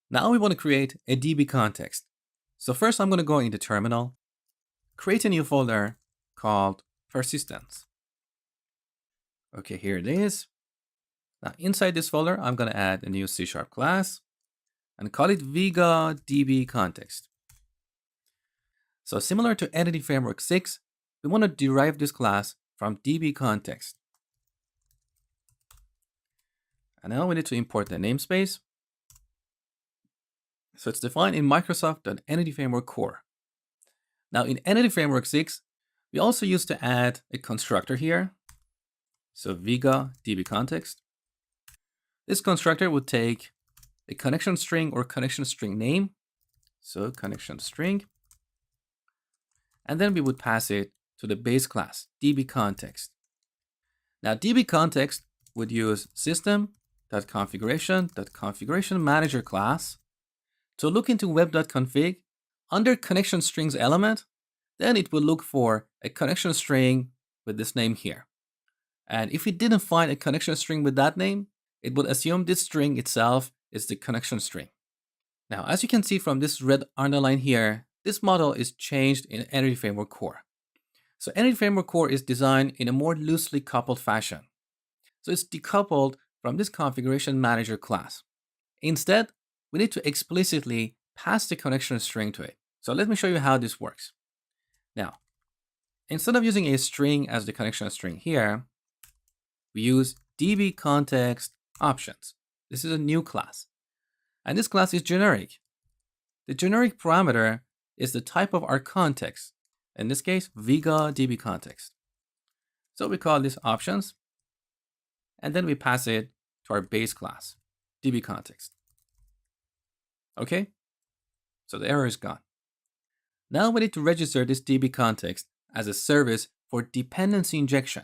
Now we want to create a DbContext. So first I'm going to go into terminal, create a new folder called persistence. Okay, here it is. Now inside this folder, I'm going to add a new C# class and call it Vega DbContext. So similar to Entity Framework 6, we want to derive this class from DbContext. And now we need to import the namespace. So it's defined in Microsoft.Entity Framework Core. Now in Entity Framework 6, we also used to add a constructor here. So Vega DbContext. This constructor would take a connection string or connection string name. So connection string. And then we would pass it to the base class, DbContext. Now DbContext would use system.configuration.configuration-manager class to look into web.config under connection strings element. Then it will look for a connection string with this name here. And if it didn't find a connection string with that name, it would assume this string itself is the connection string. Now, as you can see from this red underline here, this model is changed in Entity Framework Core. So Entity Framework Core is designed in a more loosely coupled fashion. So it's decoupled from this configuration manager class. Instead, we need to explicitly pass the connection string to it. So let me show you how this works. Now, instead of using a string as the connection string here, we use DbContext options. This is a new class. And this class is generic. The generic parameter is the type of our context. In this case, Vega DbContext. So we call this options. And then we pass it to our base class, DbContext. Okay? So the error is gone. Now we need to register this DbContext as a service for dependency injection.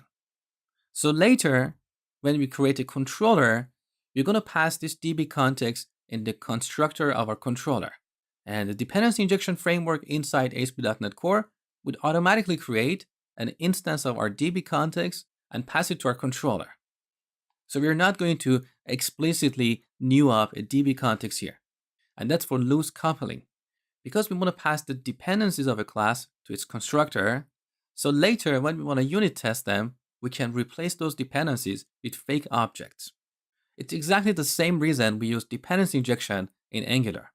So later, when we create a controller, we're going to pass this DbContext in the constructor of our controller. And the dependency injection framework inside ASP.NET Core would automatically create an instance of our DbContext and pass it to our controller. So we're not going to explicitly new up a DbContext here. And that's for loose coupling, because we want to pass the dependencies of a class to its constructor. So later, when we want to unit test them, we can replace those dependencies with fake objects. It's exactly the same reason we use dependency injection in Angular.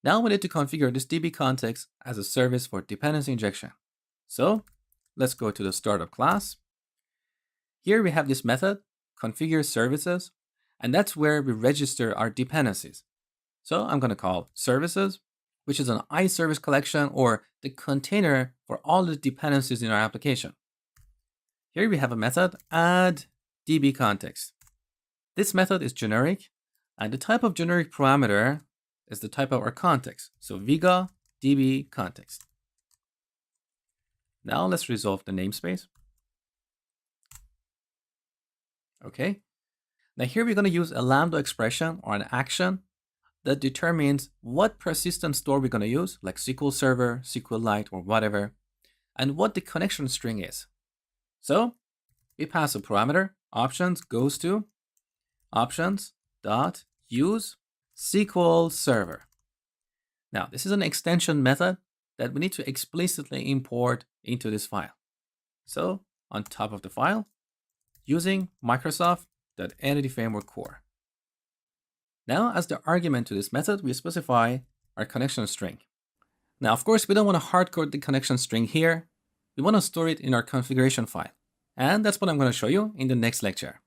Now we need to configure this DbContext as a service for dependency injection. So let's go to the startup class. Here we have this method, configure services, and that's where we register our dependencies. So I'm going to call services, which is an iService collection or the container for all the dependencies in our application. Here we have a method, add DbContext. This method is generic, and the type of generic parameter is the type of our context. So Vega DbContext. Now let's resolve the namespace. Okay. Now here we're going to use a Lambda expression or an action that determines what persistent store we're going to use, like SQL Server, SQLite, or whatever, and what the connection string is. So we pass a parameter, options goes to options.use SQL Server. Now, this is an extension method that we need to explicitly import into this file. So on top of the file, using Microsoft.Entity Framework Core. Now, as the argument to this method, we specify our connection string. Now, of course, we don't want to hardcode the connection string here. We want to store it in our configuration file. And that's what I'm going to show you in the next lecture.